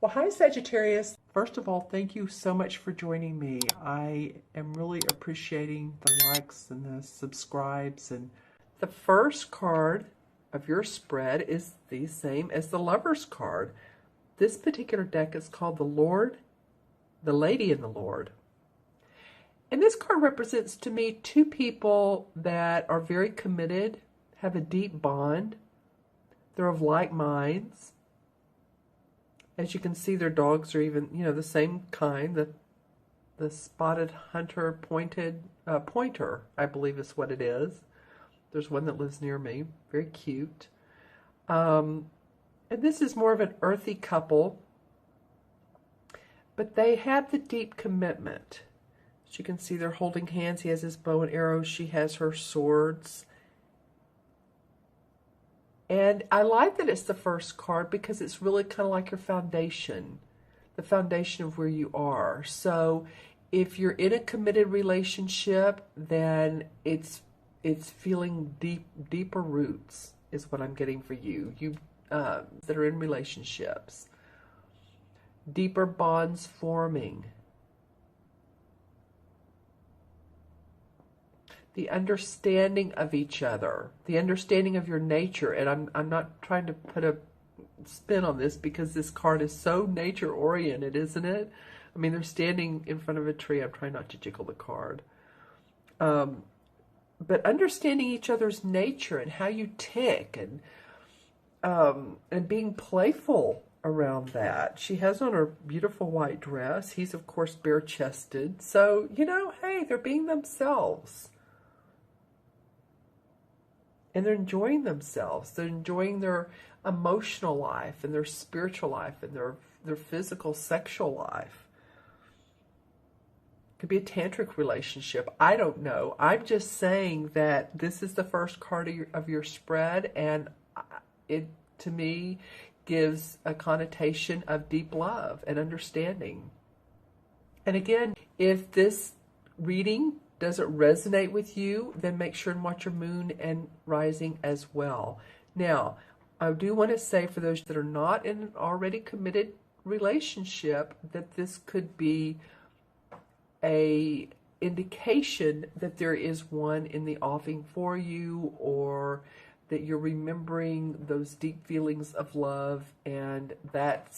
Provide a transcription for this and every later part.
Well, hi, Sagittarius. First of all, thank you so much for joining me. I am really appreciating the likes and the subscribes. And the first card of your spread is the same as the Lover's card. This particular deck is called the Lord, the Lady and the Lord. And this card represents to me two people that are very committed, have a deep bond. They're of like minds. As you can see, their dogs are even, the same kind. The spotted hunter pointer, I believe is what it is. There's one that lives near me. Very cute. And this is more of an earthy couple. But they have the deep commitment. As you can see, they're holding hands. He has his bow and arrows. She has her swords. And I like that it's the first card because it's really kind of like your foundation, the foundation of where you are. So if you're in a committed relationship, then it's feeling deeper roots is what I'm getting for you. You that are in relationships, deeper bonds forming. The understanding of each other, the understanding of your nature. And I'm not trying to put a spin on this because this card is so nature oriented, isn't it? I mean, they're standing in front of a tree. I'm trying not to jiggle the card. But understanding each other's nature and how you tick and being playful around that. She has on her beautiful white dress. He's, of course, bare-chested. So, hey, they're being themselves. And they're enjoying themselves. They're enjoying their emotional life and their spiritual life and their physical, sexual life. It could be a tantric relationship. I don't know. I'm just saying that this is the first card of your spread, and it, to me, gives a connotation of deep love and understanding. And again, if this reading doesn't resonate with you, then make sure and watch your moon and rising as well. Now, I do want to say for those that are not in an already committed relationship that this could be a indication that there is one in the offing for you, or that you're remembering those deep feelings of love, and that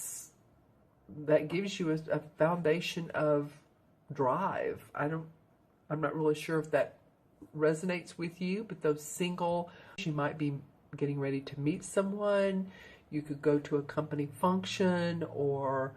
gives you a foundation of drive. I'm not really sure if that resonates with you, but those single, you might be getting ready to meet someone. You could go to a company function, or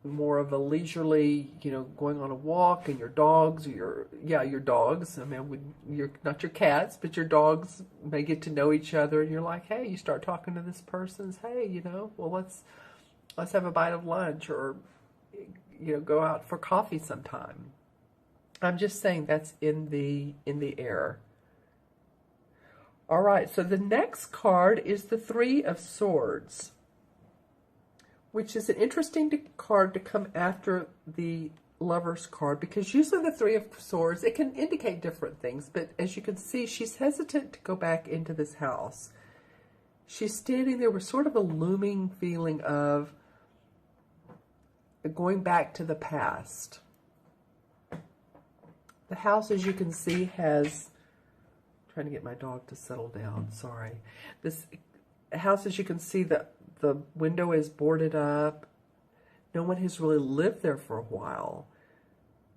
more of a leisurely, going on a walk, and your dogs, or your dogs. I mean, you're not your cats, but your dogs may get to know each other, and you're like, hey, you start talking to this person, hey, well, let's have a bite of lunch, or go out for coffee sometime. I'm just saying that's in the air. All right, so the next card is the Three of Swords, which is an interesting card to come after the Lover's card, because usually the Three of Swords, it can indicate different things, but as you can see, she's hesitant to go back into this house. She's standing there with sort of a looming feeling of going back to the past. The house, as you can see, has, trying to get my dog to settle down, sorry. This house, as you can see, the window is boarded up. No one has really lived there for a while.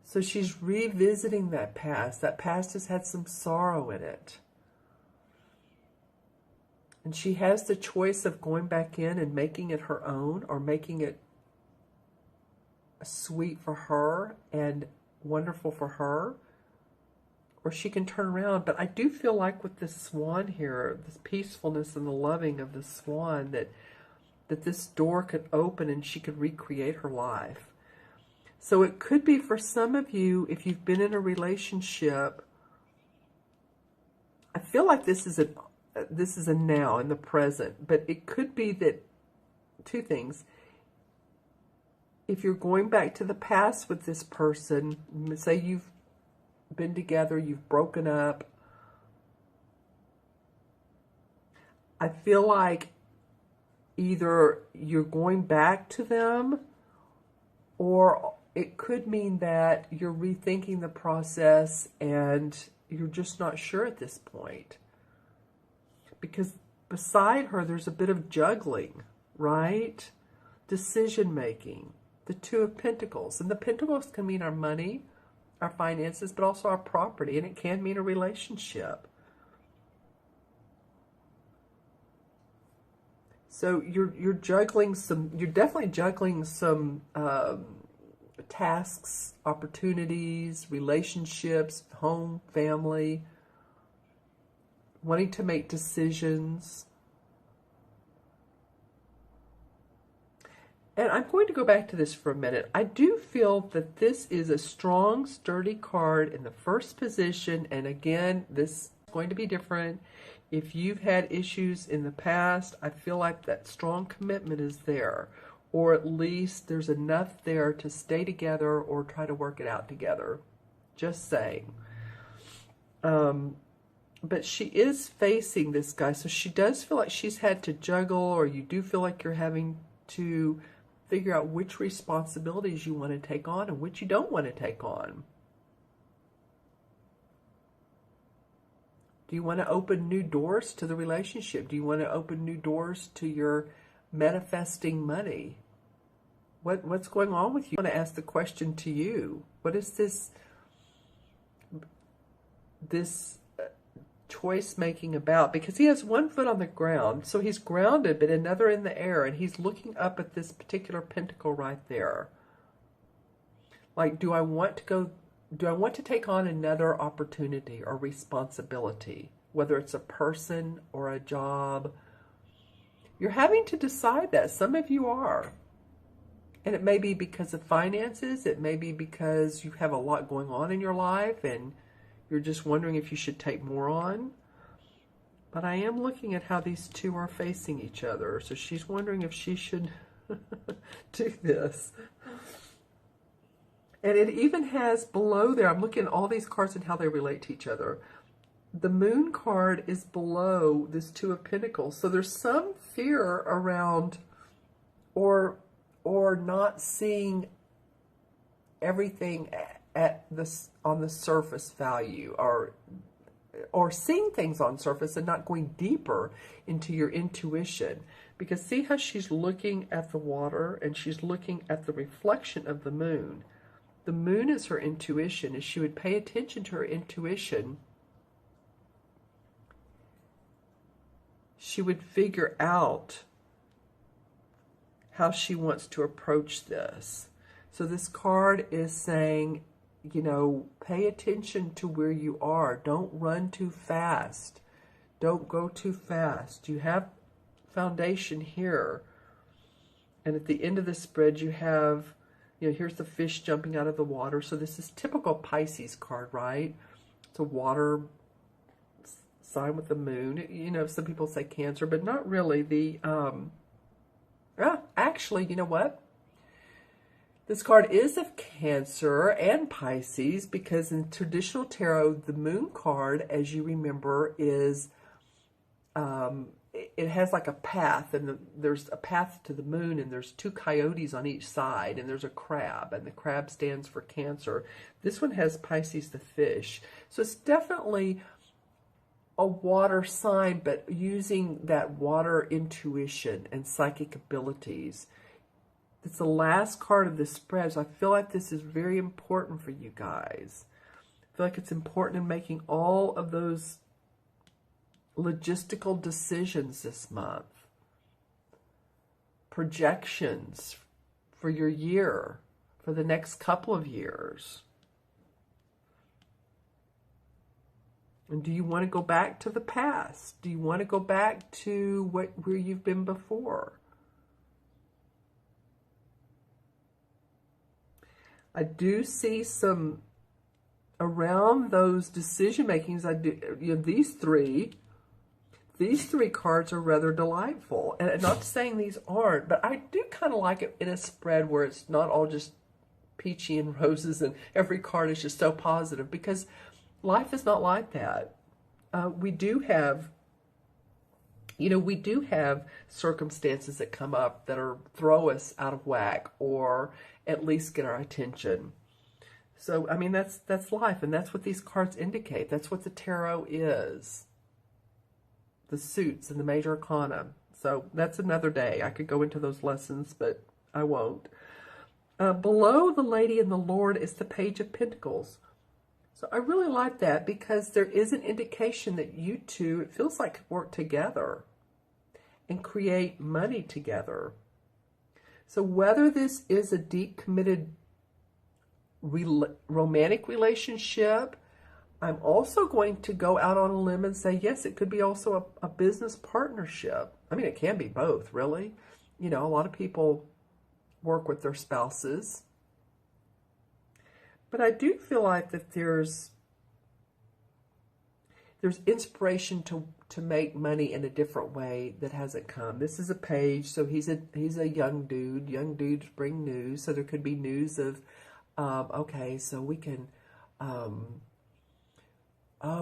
So she's revisiting that past. That past has had some sorrow in it. And she has the choice of going back in and making it her own, or making it sweet for her and wonderful for her, or she can turn around. But I do feel like with this swan here, this peacefulness and the loving of the swan, that this door could open and she could recreate her life. So it could be for some of you, if you've been in a relationship, I feel like this is a now, in the present, but it could be that two things. If you're going back to the past with this person, say you've been together, you've broken up, I feel like either you're going back to them, or it could mean that you're rethinking the process and you're just not sure at this point. Because beside her, there's a bit of juggling, right? Decision making, the Two of Pentacles. And the Pentacles can mean our money, our finances, but also our property, and it can mean a relationship. So you're juggling some, you're definitely juggling some tasks, opportunities, relationships, home, family, wanting to make decisions. And I'm going to go back to this for a minute. I do feel that this is a strong, sturdy card in the first position. And again, this is going to be different. If you've had issues in the past, I feel like that strong commitment is there. Or at least there's enough there to stay together or try to work it out together. Just saying. But she is facing this guy. So she does feel like she's had to juggle, or you do feel like you're having to figure out which responsibilities you want to take on and which you don't want to take on. Do you want to open new doors to the relationship? Do you want to open new doors to your manifesting money? What's going on with you? I want to ask the question to you. What is this choice making about? Because he has one foot on the ground, so he's grounded, but another in the air, and he's looking up at this particular pentacle right there. Like, do I want to take on another opportunity or responsibility, whether it's a person or a job? You're having to decide that. Some of you are. And it may be because of finances. It may be because you have a lot going on in your life and you're just wondering if you should take more on. But I am looking at how these two are facing each other. So she's wondering if she should do this. And it even has below there, I'm looking at all these cards and how they relate to each other. The Moon card is below this Two of Pentacles. So there's some fear around or not seeing everything at this on the surface value, or seeing things on surface and not going deeper into your intuition. Because see how she's looking at the water and she's looking at the reflection of the moon. The moon is her intuition. If she would pay attention to her intuition, she would figure out how she wants to approach this. So this card is saying, you know, pay attention to where you are. Don't run too fast. Don't go too fast. You have foundation here. And at the end of the spread, you have, you know, here's the fish jumping out of the water. So this is typical Pisces card, right? It's a water sign with the moon. You know, some people say Cancer, but not really. Actually, you know what? This card is of Cancer and Pisces, because in traditional tarot, the moon card, as you remember, is, it has like a path, and there's a path to the moon, and there's two coyotes on each side, and there's a crab, and the crab stands for Cancer. This one has Pisces, the fish. So it's definitely a water sign, but using that water intuition and psychic abilities. It's the last card of the spread, so I feel like this is very important for you guys. I feel like it's important in making all of those logistical decisions this month. Projections for your year, for the next couple of years. And do you want to go back to the past? Do you want to go back to where you've been before? I do see some around those decision makings. I do, you know, these three cards are rather delightful. And not saying these aren't, but I do kind of like it in a spread where it's not all just peachy and roses and every card is just so positive, because life is not like that. We do have You know, we do have circumstances that come up that throw us out of whack or at least get our attention. So, I mean, that's life, and that's what these cards indicate. That's what the tarot is. The suits and the major arcana. So that's another day. I could go into those lessons, but I won't. Below the Lady and the Lord is the Page of Pentacles. So I really like that because there is an indication that you two, it feels like, work together and create money together. So whether this is a deep, committed romantic relationship, I'm also going to go out on a limb and say, yes, it could be also a business partnership. I mean, it can be both, really. You know, a lot of people work with their spouses. But I do feel like that there's inspiration to make money in a different way that hasn't come. This is a page, so he's a young dude. Young dudes bring news, so there could be news of, okay, so we can, oh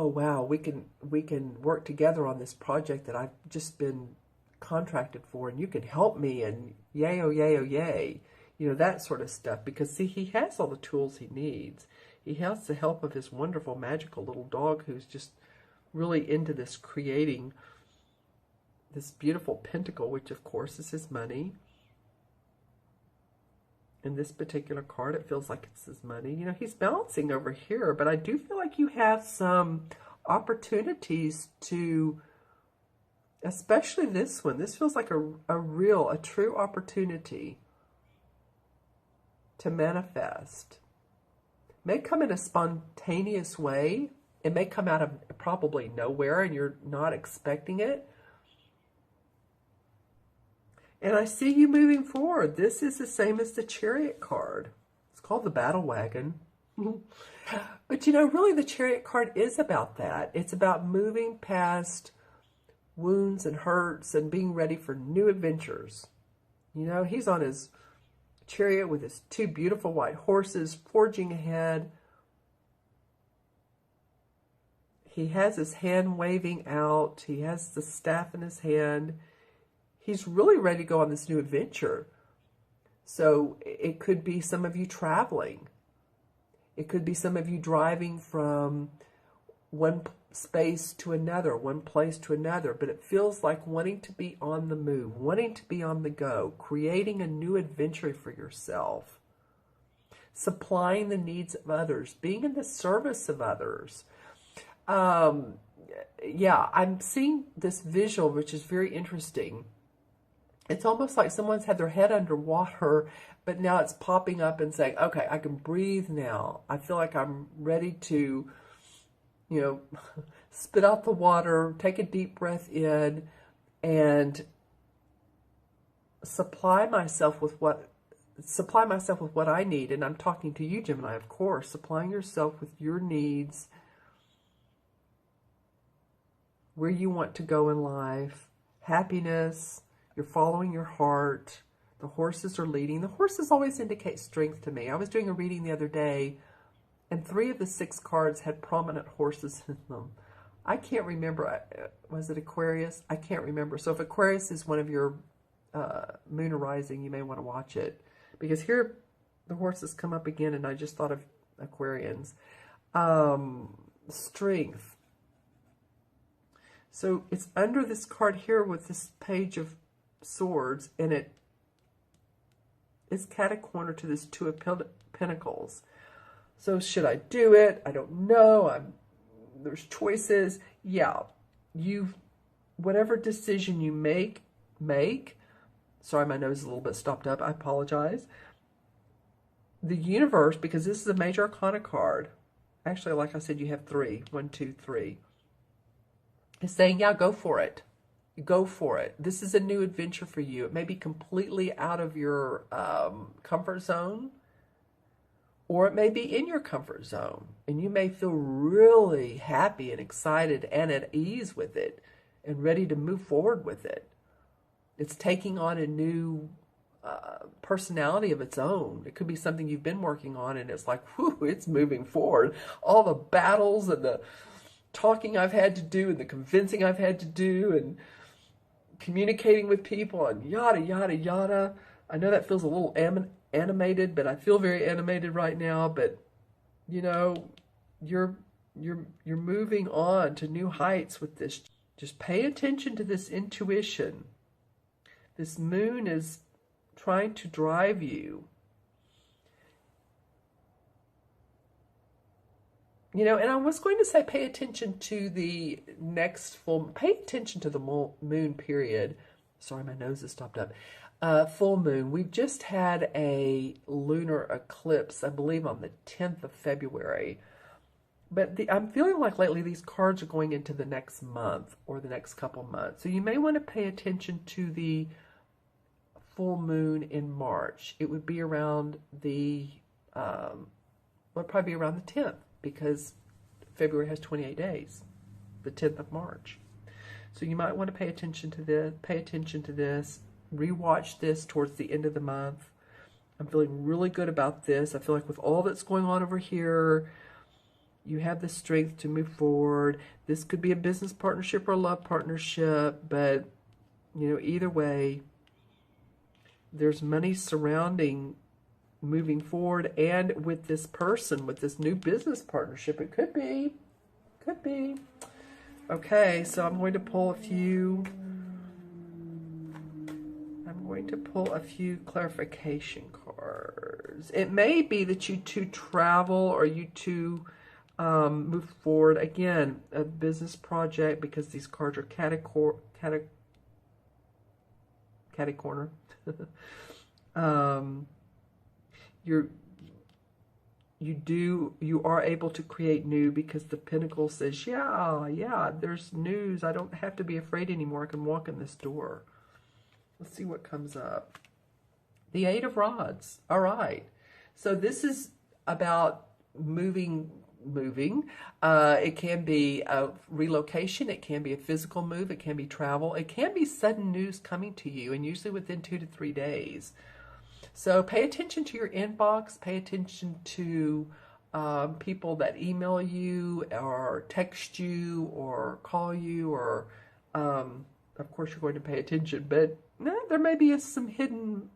wow, we can work together on this project that I've just been contracted for, and you can help me, and yay, oh yay, oh yay. You know, that sort of stuff. Because, see, he has all the tools he needs. He has the help of his wonderful, magical little dog who's just really into this, creating this beautiful pentacle, which, of course, is his money. In this particular card, it feels like it's his money. You know, he's balancing over here, but I do feel like you have some opportunities to, especially this one. This feels like a true opportunity to manifest. It may come in a spontaneous way. It may come out of probably nowhere and you're not expecting it. And I see you moving forward. This is the same as the Chariot card. It's called the Battle Wagon. But you know, really the Chariot card is about that. It's about moving past wounds and hurts and being ready for new adventures. You know, he's on his chariot with his two beautiful white horses forging ahead. He has his hand waving out. He has the staff in his hand. He's really ready to go on this new adventure. So it could be some of you traveling. It could be some of you driving from one space to another, one place to another, but it feels like wanting to be on the move, wanting to be on the go, creating a new adventure for yourself, supplying the needs of others, being in the service of others. Yeah, I'm seeing this visual, which is very interesting. It's almost like someone's had their head underwater, but now it's popping up and saying, okay, I can breathe now. I feel like I'm ready to, you know, spit out the water, take a deep breath in, and supply myself with what I need. And I'm talking to you, Gemini, of course, supplying yourself with your needs, where you want to go in life, happiness, you're following your heart, the horses are leading. The horses always indicate strength to me. I was doing a reading the other day, and 3 of the 6 cards had prominent horses in them. I can't remember. Was it Aquarius? I can't remember. So if Aquarius is one of your moon arising, you may want to watch it. Because here the horses come up again, and I just thought of Aquarians. Strength. So it's under this card here with this Page of Swords, and it's cat-a-corner to this 2 of Pentacles. So should I do it? I don't know. There's choices. Yeah, whatever decision you make. Sorry, my nose is a little bit stopped up. I apologize. The universe, because this is a major arcana card. Actually, like I said, you have 3. 1, 2, 3. Is saying, yeah, go for it. Go for it. This is a new adventure for you. It may be completely out of your comfort zone, or it may be in your comfort zone, and you may feel really happy and excited and at ease with it and ready to move forward with it. It's taking on a new personality of its own. It could be something you've been working on, and it's like, whew, it's moving forward. All the battles and the talking I've had to do and the convincing I've had to do, and communicating with people and yada, yada, yada. I know that feels a little animated, but I feel very animated right now. But, you know, you're moving on to new heights with this. Just pay attention to this intuition. This moon is trying to drive you. You know, and I was going to say pay attention to the next pay attention to the moon period. Sorry, my nose has stopped up. Full moon. We've just had a lunar eclipse, I believe on the 10th of February. But I'm feeling like lately these cards are going into the next month or the next couple months. So you may want to pay attention to the full moon in March. It would be around the, would probably be around the 10th because February has 28 days, the 10th of March. So you might want to pay attention to this, rewatch this towards the end of the month. I'm feeling really good about this. I feel like with all that's going on over here, you have the strength to move forward. This could be a business partnership or a love partnership, but, you know, either way, there's money surrounding moving forward. And with this person, with this new business partnership, it could be. Okay, so I'm going to pull a few clarification cards. It may be that you two travel or you two move forward. Again, a business project, because these cards are catty corner. You are able to create new, because the Pentacle says, yeah, there's news. I don't have to be afraid anymore. I can walk in this door. Let's see what comes up. The Eight of Rods. All right. So this is about moving. It can be a relocation. It can be a physical move. It can be travel. It can be sudden news coming to you, and usually within 2 to 3 days. So pay attention to your inbox. Pay attention to people that email you or text you or call you, or of course you're going to pay attention, but there may be some hidden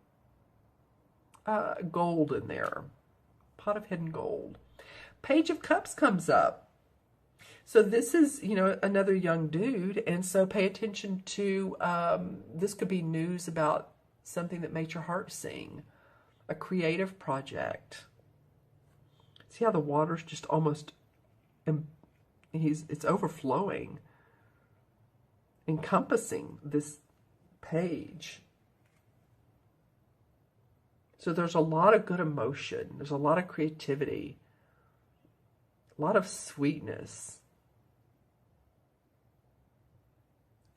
gold in there. Pot of hidden gold. Page of Cups comes up. So this is, you know, another young dude, and so pay attention to, this could be news about something that made your heart sing, a creative project. See how the water's just almost, it's overflowing, encompassing this page. So there's a lot of good emotion. There's a lot of creativity, a lot of sweetness,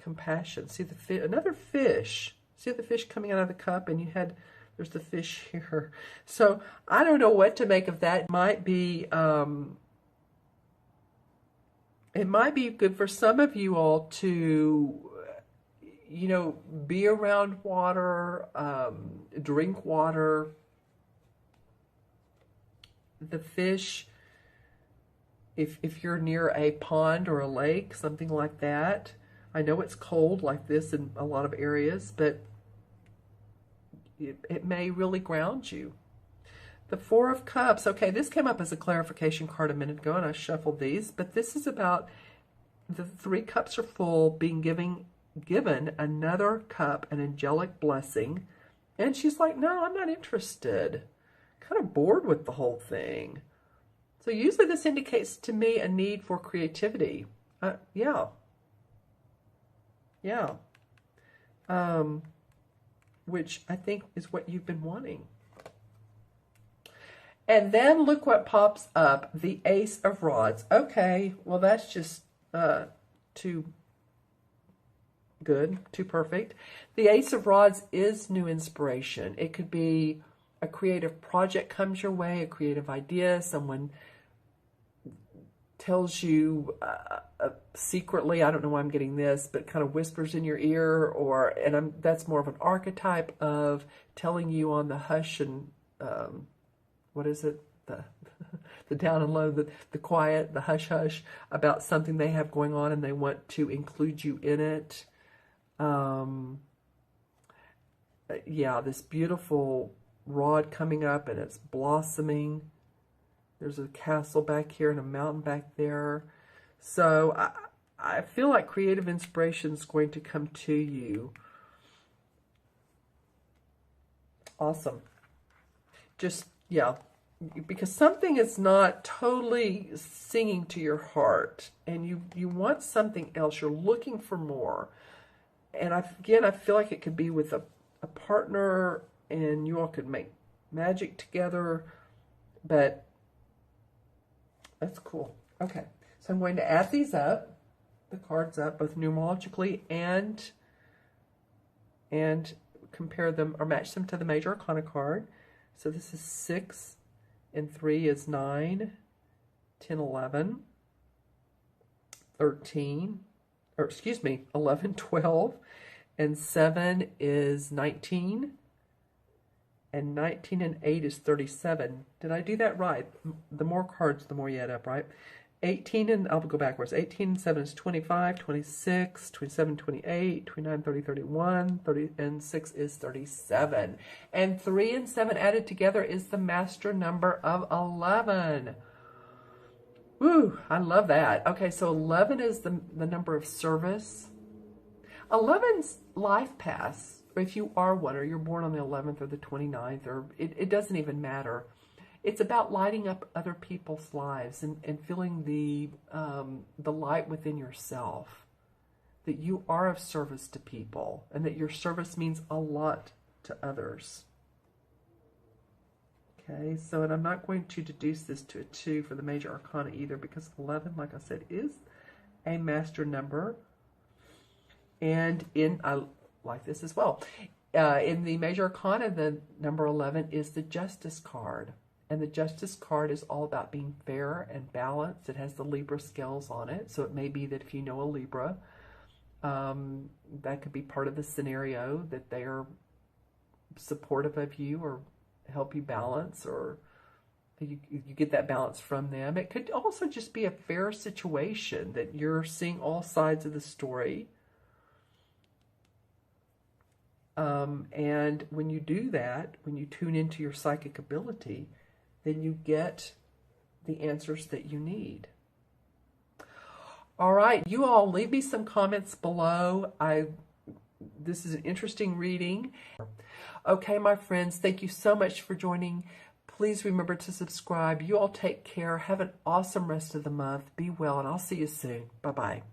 compassion. See another fish. See the fish coming out of the cup, and there's the fish here. So I don't know what to make of that. It might be good for some of you all to, you know, be around water, drink water. The fish, if you're near a pond or a lake, something like that. I know it's cold like this in a lot of areas, but it may really ground you. The Four of Cups. Okay, this came up as a clarification card a minute ago, and I shuffled these, but this is about the 3 cups are full, being given another cup, an angelic blessing. And she's like, no, I'm not interested. Kind of bored with the whole thing. So usually this indicates to me a need for creativity. Yeah. Which I think is what you've been wanting. And then look what pops up, the Ace of Rods. Okay, well that's just too good, too perfect. The Ace of Rods is new inspiration. It could be a creative project comes your way, a creative idea, someone tells you secretly, I don't know why I'm getting this, but kind of whispers in your ear, that's more of an archetype of telling you on the hush and, what is it? The down and low, the quiet, the hush hush about something they have going on, and they want to include you in it. Yeah, this beautiful rod coming up and it's blossoming. There's a castle back here and a mountain back there. So I feel like creative inspiration is going to come to you. Awesome. Just, yeah, because something is not totally singing to your heart and you want something else. You're looking for more. And again, I feel like it could be with a partner and you all could make magic together, but that's cool. Okay, so I'm going to add these up, the cards up, both numerologically and compare them or match them to the major arcana card. So this is 6 and 3 is 9, 10, 11, 13, or excuse me, 11, 12, and 7 is 19, and 19 and 8 is 37. Did I do that right? The more cards, the more you add up, right? 18 and, I'll go backwards, 18 and 7 is 25, 26, 27, 28, 29, 30, 31, 30, and 6 is 37. And 3 and 7 added together is the master number of 11. Woo, I love that. Okay, so 11 is the number of service. 11's life path, or if you are one, or you're born on the 11th or the 29th, or it doesn't even matter. It's about lighting up other people's lives and feeling the light within yourself, that you are of service to people and that your service means a lot to others. Okay, so, and I'm not going to deduce this to a 2 for the major arcana either, because 11, like I said, is a master number. And I like this as well. In the major arcana, the number 11 is the Justice card. And the Justice card is all about being fair and balanced. It has the Libra scales on it. So it may be that if you know a Libra, that could be part of the scenario, that they are supportive of you or help you balance, or you get that balance from them. It could also just be a fair situation, that you're seeing all sides of the story. And when you do that, when you tune into your psychic ability, then you get the answers that you need. All right, you all leave me some comments below. This is an interesting reading. Okay, my friends, thank you so much for joining. Please remember to subscribe. You all take care. Have an awesome rest of the month. Be well, and I'll see you soon. Bye-bye.